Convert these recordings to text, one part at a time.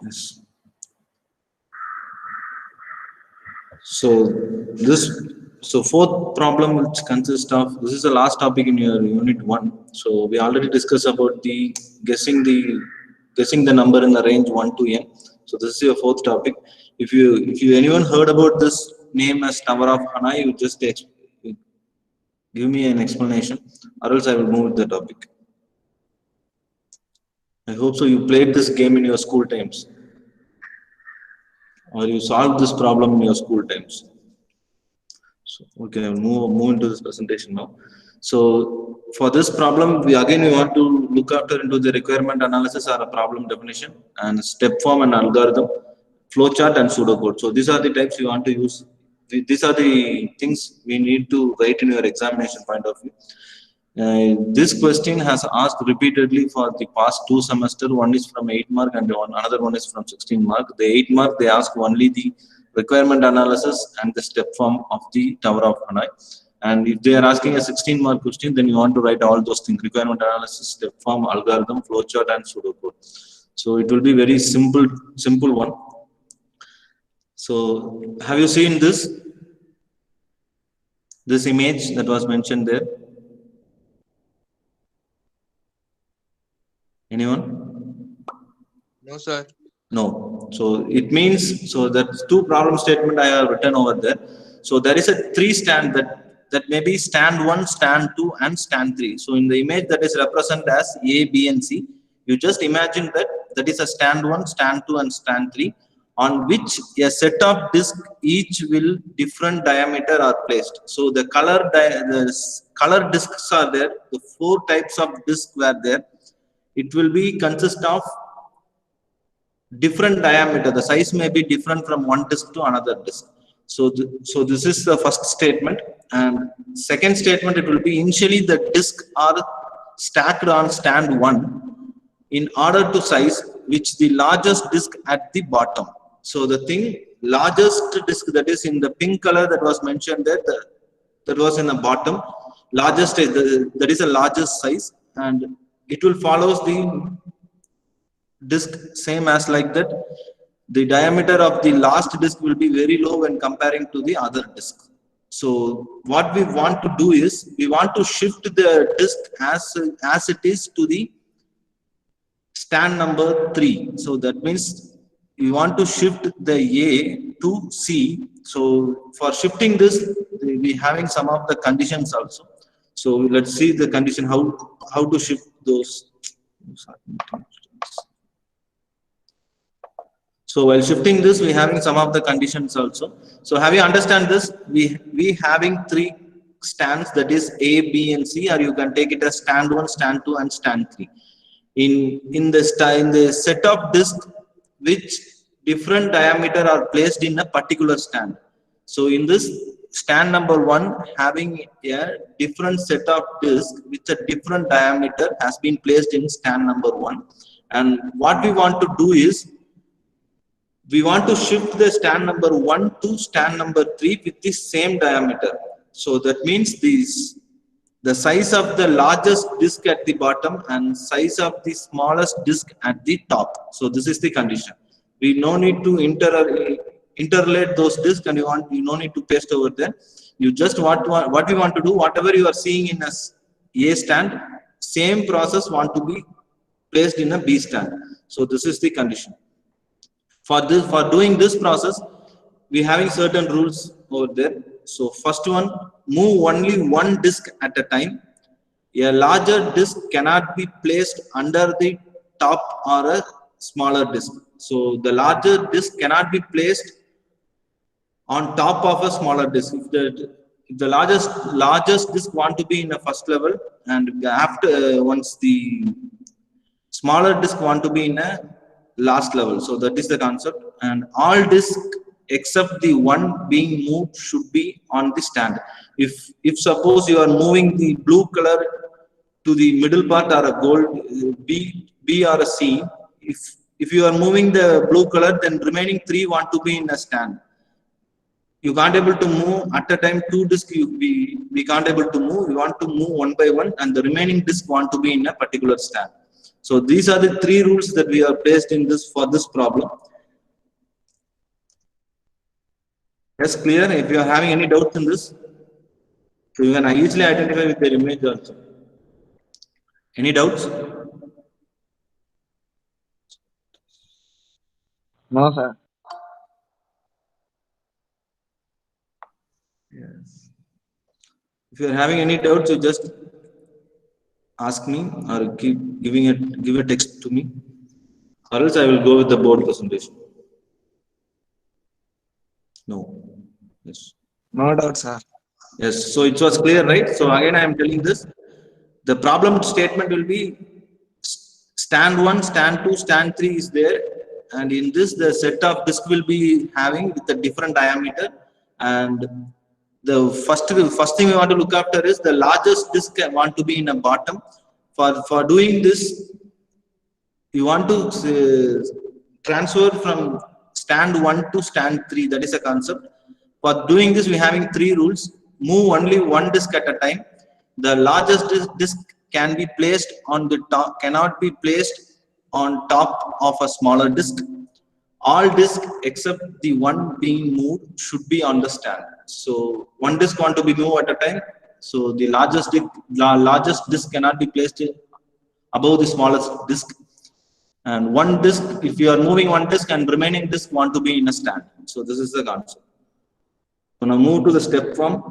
Yes. So this fourth problem, which consists of, this is the last topic in your unit 1. So we already discussed about the guessing the number in the range 1 to n. So this is your fourth topic. If you anyone heard about this name as Tower of Hanai, you just give me an explanation, or else I will move with the topic. I hope so. You played this game in your school times, or you solved this problem in your school times. So okay, I'll move into this presentation now. So for this problem, we want to look after into the requirement analysis or a problem definition, and step form and algorithm, flowchart and pseudocode. So these are the types you want to use. These are the things we need to write in your examination point of view. This question has asked repeatedly for the past 2 semesters. One is from 8 mark and another one is from 16 mark. The 8 mark, they ask only the requirement analysis and the step form of the Tower of Hanai. And if they are asking a 16 mark question, then you want to write all those things: requirement analysis, step form, algorithm, flowchart and pseudocode. So it will be very simple one. So have you seen this image that was mentioned there? Anyone? No, sir. No. So it means, so that's 2 problem statement I have written over there. So there is a 3 stand that may be stand 1, stand 2 and stand 3. So in the image that is represented as A, B and C, you just imagine that is a stand 1, stand 2 and stand 3, on which a set of disc each will different diameter are placed. So the color discs are there. The 4 types of disc were there. It will be consist of different diameter. The size may be different from one disc to another disc. So this is the first statement. And second statement, it will be initially the disc are stacked on stand 1 in order to size which the largest disc at the bottom. So the largest disc that is in the pink color that was mentioned there, that was in the bottom, largest that is the largest size, and it will follows the disc same as like that. The diameter of the last disc will be very low when comparing to the other disc. So what we want to do is, we want to shift the disc as it is to the stand number 3. So that means we want to shift the A to C. So for shifting this, we having some of the conditions also. So let's see the condition, how to shift those. So while shifting this, we having some of the conditions also. So have you understand this? We having 3 stands, that is A, B and C, or you can take it as stand 1, stand 2 and stand 3. In the set of disc which different diameter are placed in a particular stand. So in this stand number 1, having a different set of disc with a different diameter has been placed in stand number 1. And what we want to do is, we want to shift the stand number 1 to stand number 3 with the same diameter. So that means the size of the largest disc at the bottom and size of the smallest disc at the top. So this is the condition. We no need to interlate those discs, and you no need to paste over there. You just what we want to do, whatever you are seeing in a stand, same process want to be placed in a B stand. So this is the condition. For doing this process, we having certain rules over there. So first one, move only one disc at a time. A larger disc cannot be placed under the top or a smaller disc. So the larger disc cannot be placed on top of a smaller disc. If the largest disc want to be in a first level, and after once the smaller disc want to be in a last level. So that is the concept. And all discs except the one being moved should be on the stand. If suppose you are moving the blue color to the middle part, or a gold B or a C, if you are moving the blue color, then remaining 3 want to be in a stand. You can't able to move at a time 2 discs. We can't able to move. We want to move one by one, and the remaining disc want to be in a particular stand. So these are the three rules that we are placed in this for this problem. Yes, clear? If you are having any doubts in this, so you can easily identify with their image also. Any doubts? No, sir. Yes. If you are having any doubts, you just ask me or give a text to me, or else I will go with the board presentation. No. Yes. No doubt, sir. Yes. So it was clear, right? So again, I am telling this. The problem statement will be stand 1, stand 2, stand 3 is there, and in this the set of disk will be having with a different diameter, and the first thing we want to look after is the largest disk want to be in a bottom. For doing this, you want to transfer from stand 1 to stand 3. That is a concept. For doing this, we are having three rules. Move only one disk at a time. The largest disk can be placed on the top, cannot be placed on top of a smaller disk. All disks except the one being moved should be on the stand. So one disk want to be moved at a time. So the largest disk cannot be placed above the smallest disk. And one disk, if you are moving one disk and remaining disk want to be in a stand. So this is the concept. So now move to the step form.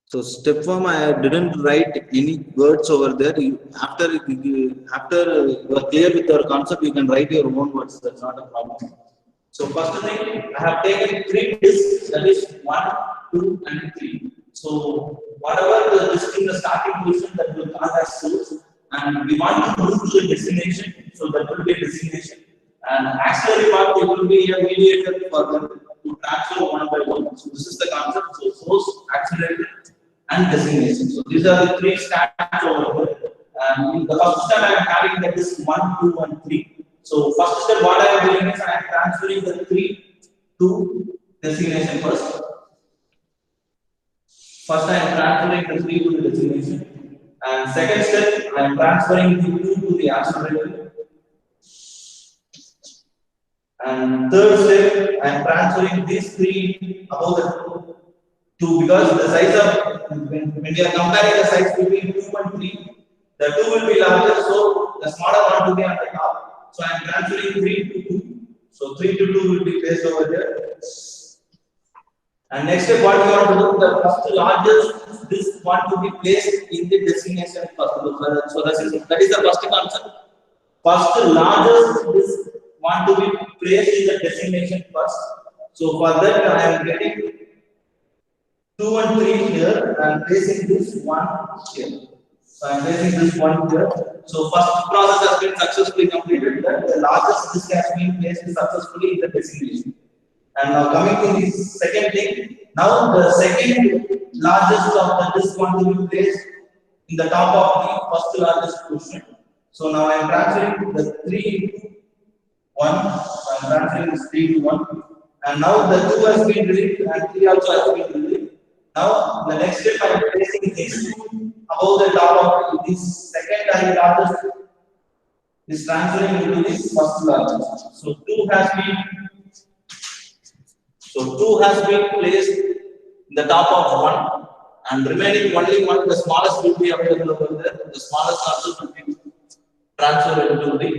So step form, I didn't write any words over there. After you are clear with your concept, you can write your own words. That's not a problem. So first thing, I have taken three disks. That is 1, 2, and 3. So whatever the disk in the starting position, that will count as source, and we want to move to the destination. So that will be a destination. And auxiliary part, it will be a mediator for them to transfer one by one. So this is the concept. So source, accelerator, and destination. So these are the three stands over here. And in the first step, I am having that is 1, 2, and 3. So first step, what I am doing is I am transferring the 3 to destination first. First, I am transferring the 3 to the destination. And second step, I am transferring the 2 to the accelerator. And third step, I am transferring these 3 above the 2, because the size of, when we are comparing the size between 2 and 3, the 2 will be larger, so the smaller one will be on the top. So I am transferring 3 to 2. So 3 to 2 will be placed over there. And next step, what we want to do, the first largest disk want to be placed in the destination first. So that is the first concept. First largest disk want to be placed in the destination first. So for that, I am getting 2 and 3 here, and placing this 1 here. So I am placing this 1 here. So first process has been successfully completed. That the largest disk has been placed successfully in the destination. And now coming to the second thing. Now the second largest of the disk want to be placed in the top of the first largest portion. So now I am transferring the 3 to 1. So I am transferring this 3 to 1. And now the 2 has been released and 3 also has been released. Now the next step, I am placing these 2 above the top of this second largest is transferring into this first largest. So 2 has been placed in the top of 1, and remaining only 1, the smallest will be available over there. The smallest also will be transferred into the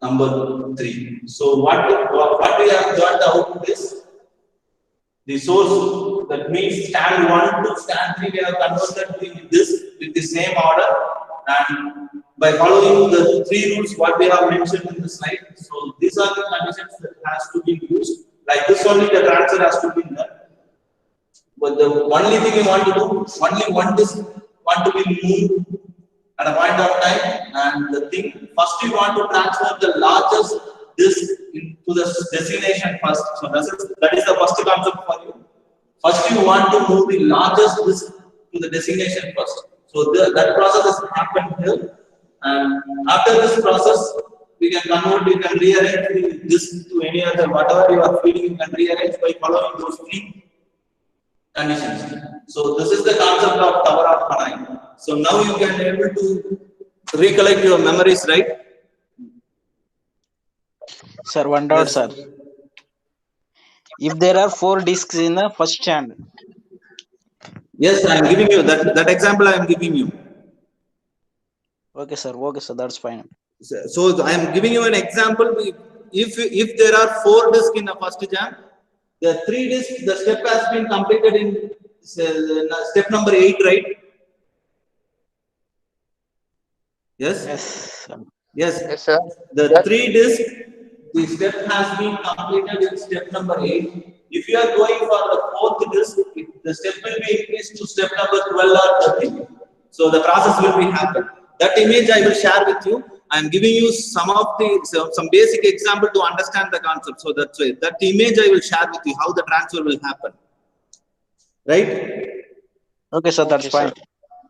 number 3. So what we have got the output is the source, that means stand 1 to stand 3, we have converted this with the same order, and by following the 3 rules what we have mentioned in the slide. So these are the conditions that has to be used. Like this only the transfer has to be done. But the only thing we want to do, only one disk want to be moved at a point of time, and the thing first we want to transfer the largest this into the destination first. So that is the first concept for you. First, you want to move the largest disk to the destination first. So that process has happened here. And after this process, we can convert, you can rearrange this to any other, whatever you are feeding, you can rearrange by following those three conditions. So this is the concept of Tower of Hanoi. So now you can able to recollect your memories, right? Sir, one doubt, Yes. sir. If there are 4 disks in the first stand, Yes, I am giving you that example. I am giving you. okay, sir, that's fine. So I am giving you an example. If there are 4 disks in the first jam, the 3 disks, the step has been completed in step number 8, right? Yes. Yes, sir. Yes. Yes, sir. The 3 disks, the step has been completed in step number 8. If you are going for the 4th disk, the step will be increased to step number 12 or 13. So the process will be happen. That image I will share with you. I am giving you some basic example to understand the concept. So that's why that image I will share with you how the transfer will happen. Right? Okay, sir, that's fine.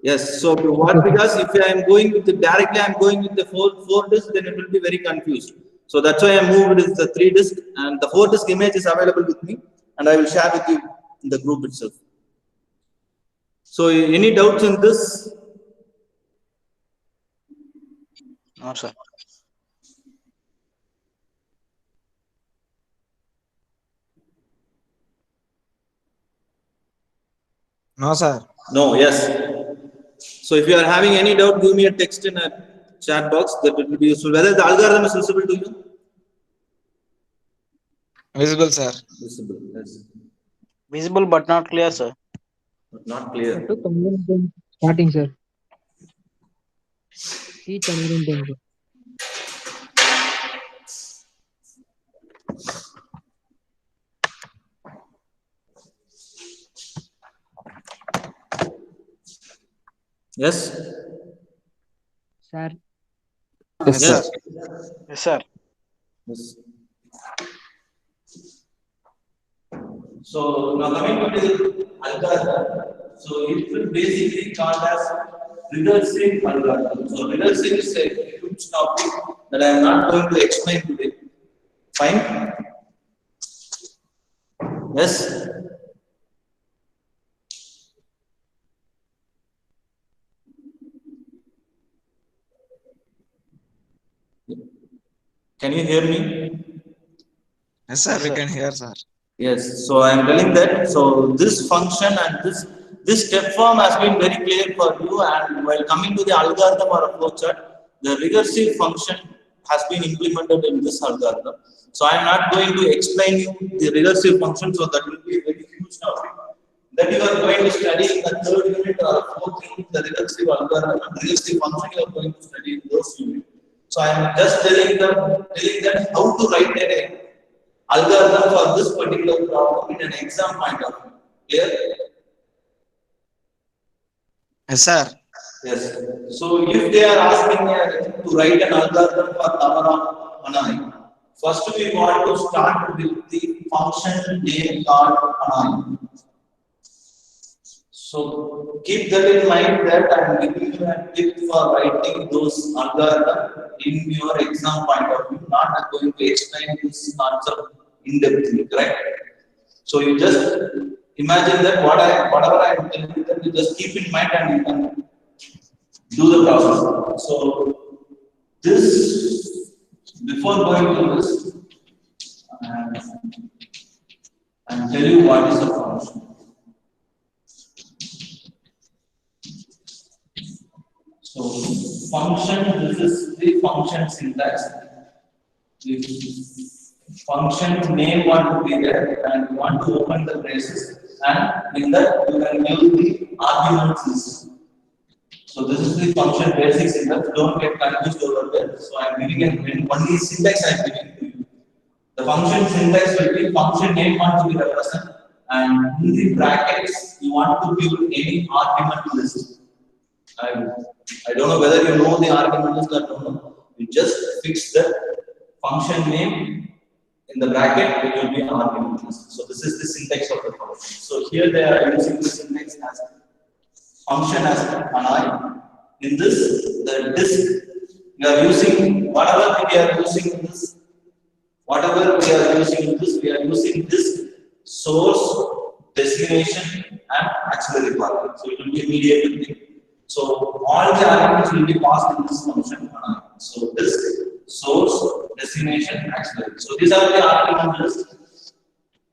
Yes. So what, because if I am going with directly, I am going with the four disk, then it will be very confused. So that's why I moved with the 3 disk, and the 4 disk image is available with me, and I will share with you in the group itself. So any doubts in this? No, sir. No, sir. No. Yes. So if you are having any doubt, give me a text in a chat box. That will be useful. Whether the algorithm is visible to you? Visible, sir. Visible. Yes. Visible but not clear, sir. But not clear. Starting, sir. Each algorithm. Yes. Sir. Yes, sir. Yes, sir. Yes. So now coming to the algorithm, so it will basically called as recursive algorithm. So recursive is a huge topic that I am not going to explain today. Fine? Yes? Can you hear me? Yes, sir. We can hear, sir. Yes, so I am telling that. So this function and this step form has been very clear for you, and while coming to the algorithm or a flowchart, the recursive function has been implemented in this algorithm. So I am not going to explain you the recursive function, so that will be a very huge topic that you are going to study in the 3rd unit or 4th unit, the recursive algorithm and recursive function you are going to study in those units. So I am just telling them how to write an algorithm for this particular problem in an exam point of view. Clear? Yes, sir. Yes. So if they are asking to write an algorithm for Tower of Hanoi, first we want to start with the function name called Hanoi. So keep that in mind that I am giving you a tip for writing those algorithms in your exam point of view. Not going to explain this concept in depth, correct? So you just imagine that whatever I am telling you, that you just keep in mind and you can do the process. So this, before going to this, I'll tell you what is the function. So function, this is the function syntax. If function name want to be there and you want to open the braces, and in that you can give the arguments list. So this is the function basic syntax. Don't get confused over there. So I am giving only syntax I am giving to you. The function syntax will be function name want to be represented, and in the brackets you want to give any argument list. I don't know whether you know the argument list or don't know. You just fix the function name in the bracket, it will be argument list. So this is the syntax of the function. So here they are using the syntax as function as an I. In this, the disk, we are using whatever we are using in this. Whatever we are using in this, we are using this source, destination, and auxiliary parameter. So it will be a mediator thing. So all the arguments will be passed in this function. So this source, destination, auxiliary. So these are the arguments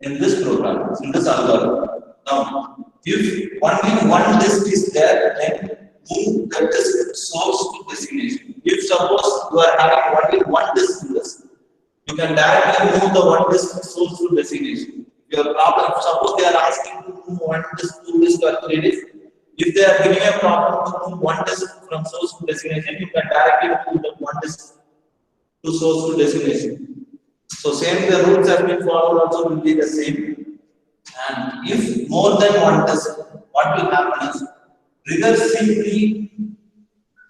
in this program, in this algorithm. Now, if only one disk is there, then move the disk source to destination. If suppose you are having only one disk in this, you can directly move the one disk source to destination. Your problem, suppose they are asking to move one disk, two disk, or three disk. If they are giving a problem to move one disk from source to destination, you can directly move the one disk to source to destination. So same, the rules have been followed also will be the same. And if more than one disk, what will happen is recursively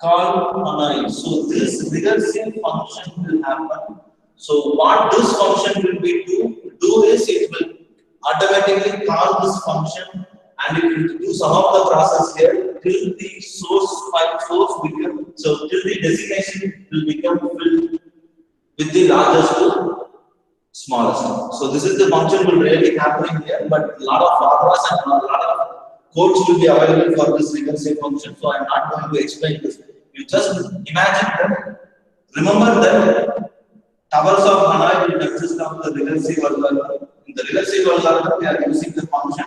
call on I. So this recursive function will happen. So what this function will be do is it will automatically call this function and it will do some of the process here till the source file source become, so till the destination will become filled with the largest to smallest. So this is the function will really happening here, but a lot of formulas and a lot of codes will be available for this recursive function. So I am not going to explain this. You just imagine that. Remember that towers of Hanoi will consist of the recursive algorithm. In the recursive algorithm, we are using the function.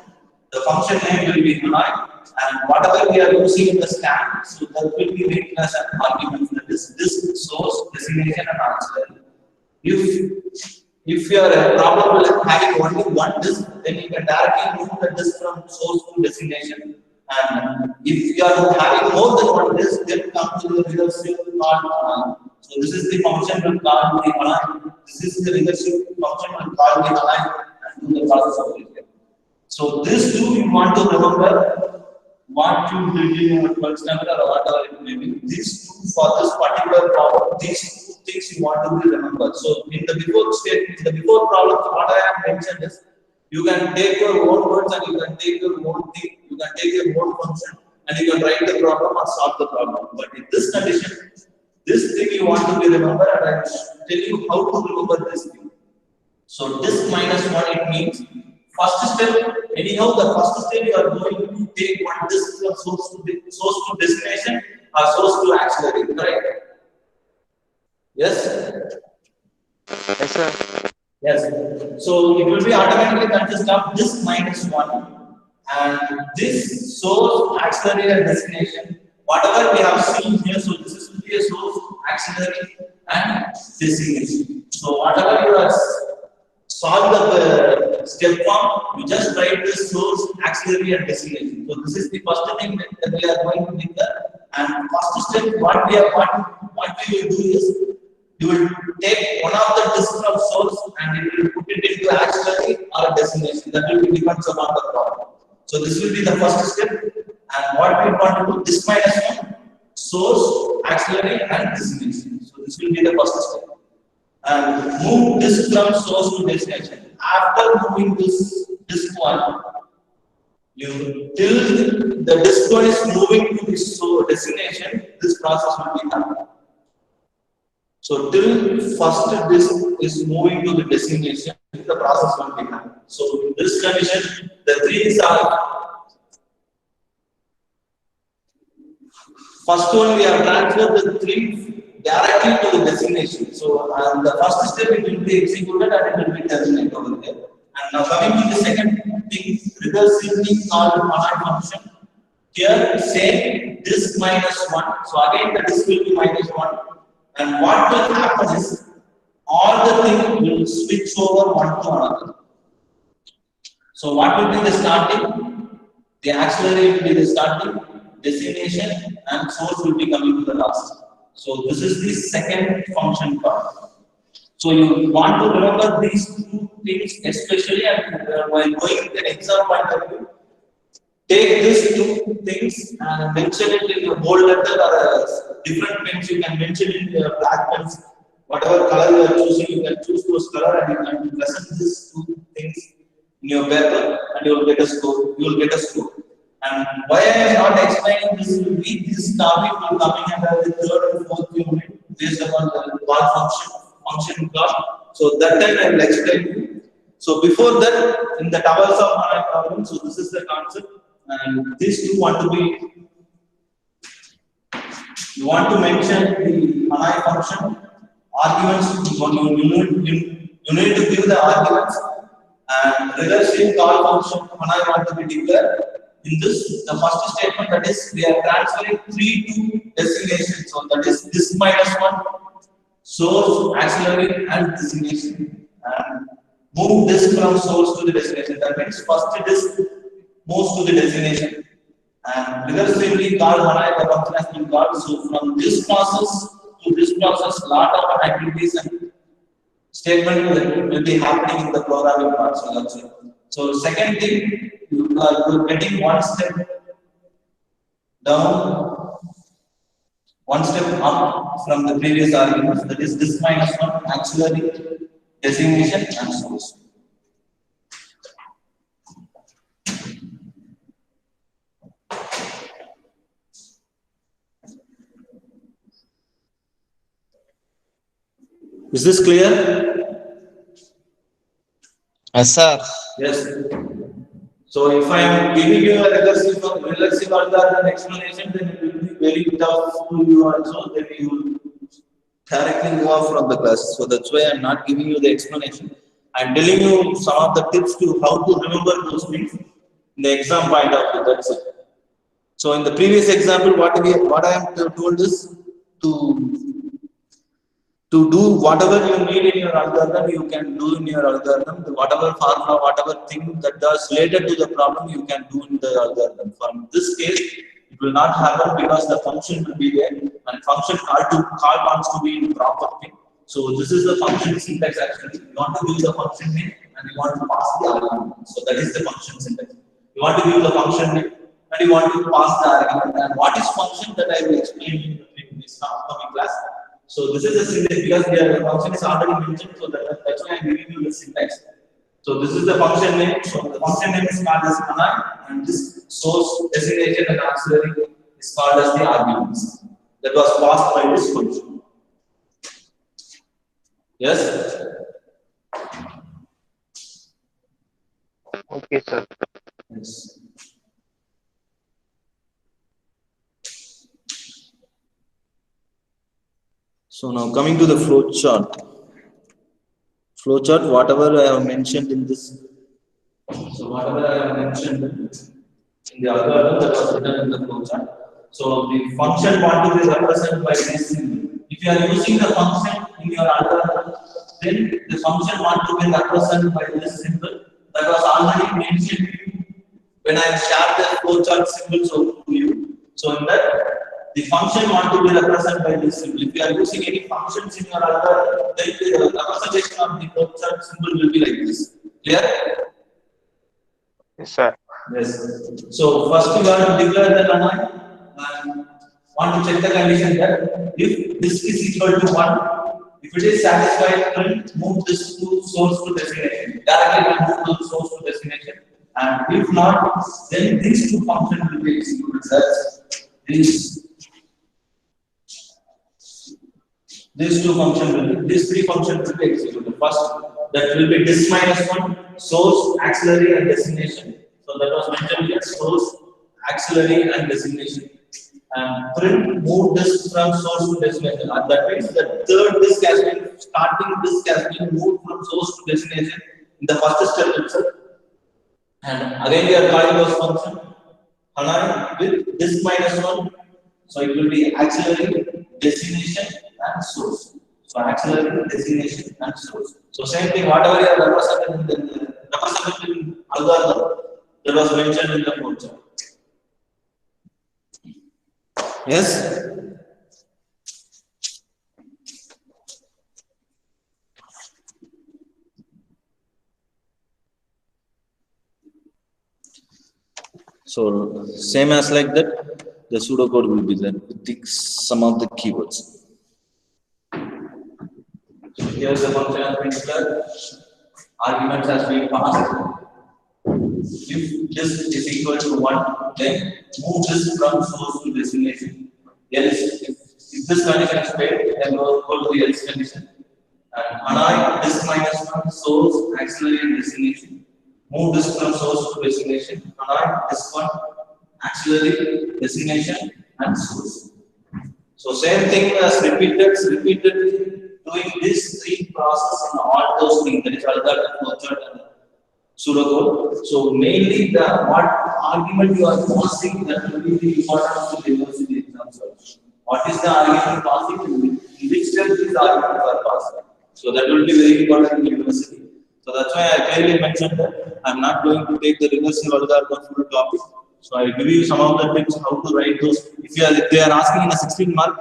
The function name will be Hanoi, and whatever we are using in the scan, so that will be written as an argument. That is this source, destination, and auxiliary. If you are a problem with having only one disk, then you can directly move the disk from source to destination. And if you are having more than one disk, then come to the recursive called. So this is the function will call the align. This is the recursive function will call the align and do the process of it. So this two you want to remember what you did in your first standard or whatever it may be. These two for this particular problem, these two things you want to be remembered. So in the before statement, in the before problems, what I have mentioned is you can take your own words and you can take your own thing, you can take your own function and you can write the problem or solve the problem. But in this condition, this thing you want to be remembered, and I will tell you how to remember this thing. So disk minus one, it means first step. Anyhow, the first step you are going to take one disk from source to destination or source to auxiliary, correct? Yes. Yes, sir. Yes. So it will be automatically consist of disk minus one, and this source, auxiliary, and destination. Whatever we have seen here, so this is will be a source, auxiliary, and destination. So whatever you have solved the step form, you just write the source, auxiliary, and destination. So this is the first thing that we are going to do. And first step, what we will do is you will take one of the disk from source and you will put it into auxiliary or destination. That will be depends upon the problem. So this will be the first step. And what we want to do, disk minus one, source, auxiliary, and destination. So this will be the first step. And move disk from source to destination. After moving this disk one, you till the disk one is moving to this destination, this process will be happening. So till first disk is moving to the destination, the process will be happening. So in this condition, the threes are first one we have transferred the three directly to the destination. So the first step it will be executed and it will be terminated over there. And now coming to the second thing, recursively called align function. Here same disk minus one. So again the disk will be minus one. And what will happen is all the things will switch over one to another. So what will be the starting? The auxiliary will be the starting, destination, and source will be coming to the last. So this is the second function part. So you want to remember these two things, especially while going to the exam point of view. Take these two things and mention it in a bold letter or a different pens. You can mention it in your black pens whatever color you are choosing, you can choose those color and you can present these two things in your paper and you will get a score. You will get a score. And why I am not explaining this will be this topic will coming under the third and fourth unit based upon the God function God. So that time I will explain you. So before that, in the towers of Hanai problem, so this is the concept, and these two want to be. You want to mention the Hanai function arguments. You need to give the arguments, and recursive call function Hanai want to be declared. In this, the first statement, that is, we are transferring 3 to destination. So that is this minus 1, source, auxiliary, and destination. And move this from source to the destination. That means first disk moves to the destination. And recursively call Hanai the function has been called. So from this process to this process, lot of activities and statement will be happening in the programming part. So that's it. So second thing, you are getting one step down, one step up from the previous arguments. That is this minus 1, auxiliary, designation, and source. Is this clear? Yes, sir. Yes. So if I am giving you a recursive algorithm explanation, then it will be very tough to you also. Then you will directly move off from the class. So that's why I'm not giving you the explanation. I'm telling you some of the tips to how to remember those things in the exam point of view. That's it. So in the previous example, what I am told is to do whatever you need in your algorithm, you can do in your algorithm. Whatever formula, whatever thing that is related to the problem, you can do in the algorithm. From this case, it will not happen because the function will be there and function call wants to be in proper thing. So this is the function syntax actually. You want to use the function name and you want to pass the argument. So that is the function syntax. You want to use the function name and you want to pass the argument. And what is function that I will explain in this upcoming class. So this is the syntax because the function is already mentioned, so that's why I'm giving you the syntax. So this is the function name. So the function name is called as Hanai, and this source, destination, and auxiliary is called as the arguments that was passed by this function. Yes. Okay, sir. Yes. So now coming to the flow chart. Flow chart, whatever I have mentioned in this. So whatever I have mentioned in the algorithm that was written in the flow chart. So the function want to be represented by this symbol. If you are using the function in your algorithm, then the function want to be represented by this symbol that was already mentioned when I shared the flow chart symbols to you. So in that, the function want to be represented by this symbol. If you are using any functions in your algorithm, then the representation of the flow chart symbol will be like this. Clear? Yes, sir. Yes. So first you want to declare the Hanai and want to check the condition that if this is equal to 1, if it is satisfied, print move this to source to destination. Directly move to source to destination. And if not, then these two functions will be executed. That's these two functions will be, these three functions will be executed. First, that will be this minus 1, source, auxiliary, and destination. So that was mentioned here, source, auxiliary, and destination. And print move this from source to destination. And that means the third disk has been, starting disk has been moved from source to destination in the first step itself. And again we are calling those function Hanai with disk minus 1. So it will be auxiliary, destination, and source. So auxiliary, destination, and source. So same thing, whatever you are represented in algorithm that was mentioned in the flow chart. Yes. So same as like that, the pseudocode will be there with some of the keywords. Here the function has been declared, arguments has been passed. If this is equal to 1, then move this from source to destination. Else, if this condition is failed, then go to the else condition. And annoy this minus 1, source, auxiliary, and destination. Move this from source to destination. Annoy this one, auxiliary, destination, and source. So same thing as repeatedly doing this three process in all those things, that is algorithm, flowchart, and pseudocode. So mainly the what argument you are passing, that will be the importance of the university exams also. What is the argument passing, in which step these arguments are passed. So that will be very important in university. So that's why I clearly mentioned that I'm not going to take the recursive algorithm full topic. So I give you some of the tips how to write those. If they are asking in a 16 mark,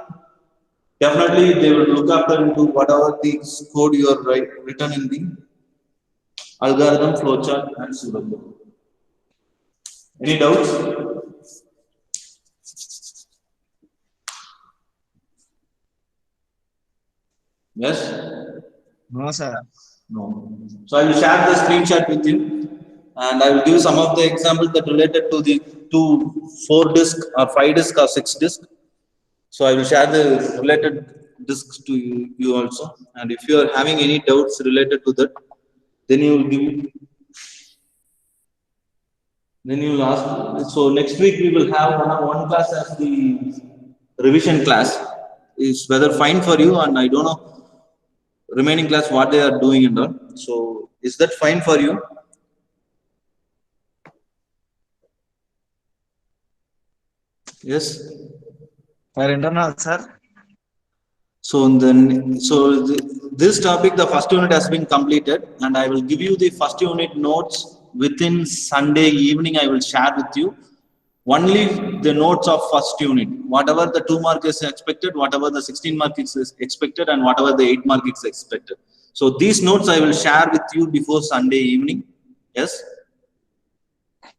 definitely they will look after into whatever the code you are written in the algorithm, flowchart, and pseudocode. Any doubts? Yes? No, sir. No. So I will share the screenshot with you, and I will give some of the examples that related to the 4 disk or 5 disk or 6 disk. So I will share the related disks to you also. And if you are having any doubts related to that, then you will ask. So next week we will have one class as the revision class. Is whether fine for you, and I don't know remaining class what they are doing and all. So is that fine for you? Yes. For internal, sir. So then, this topic, the first unit has been completed, and I will give you the first unit notes within Sunday evening. I will share with you only the notes of first unit. Whatever the 2 mark is expected, whatever the 16 mark is expected, and whatever the 8 mark is expected. So these notes I will share with you before Sunday evening. Yes.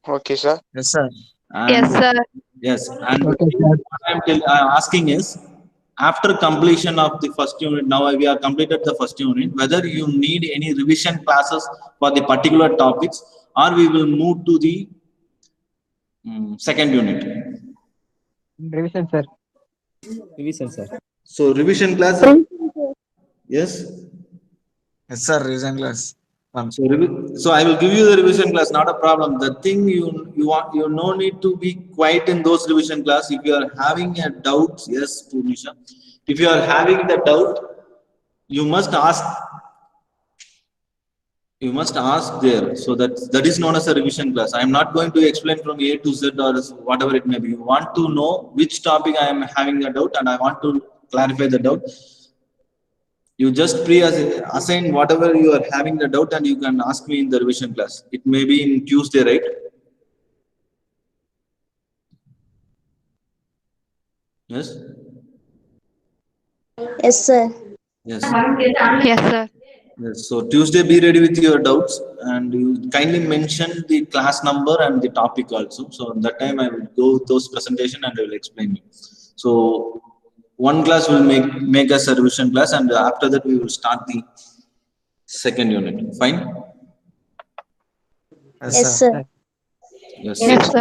Okay, sir. Yes, sir. And Yes, sir. yes, and Okay, sir. what I'm asking is, after completion of the first unit, now we have completed the first unit, whether you need any revision classes for the particular topics, or we will move to the second unit. Revision, sir. Revision, sir. So revision class, yes. Yes, sir. Revision class. So I will give you the revision class, not a problem. The thing you no need to be quiet in those revision class. If you are having a doubt, yes, Purnisha. If you are having the doubt, you must ask. You must ask there. So that is known as a revision class. I am not going to explain from A to Z or whatever it may be. You want to know which topic I am having a doubt, and I want to clarify the doubt. You just assign whatever you are having the doubt, and you can ask me in the revision class. It may be in Tuesday, right? Yes? Yes, sir. Yes. Yes, sir. Yes. So Tuesday, be ready with your doubts, and you kindly mention the class number and the topic also. So that time I will go with those presentation and I will explain you. So one class will make us a revision class, and after that we will start the second unit. Fine? Yes, sir. Yes. Yes, sir.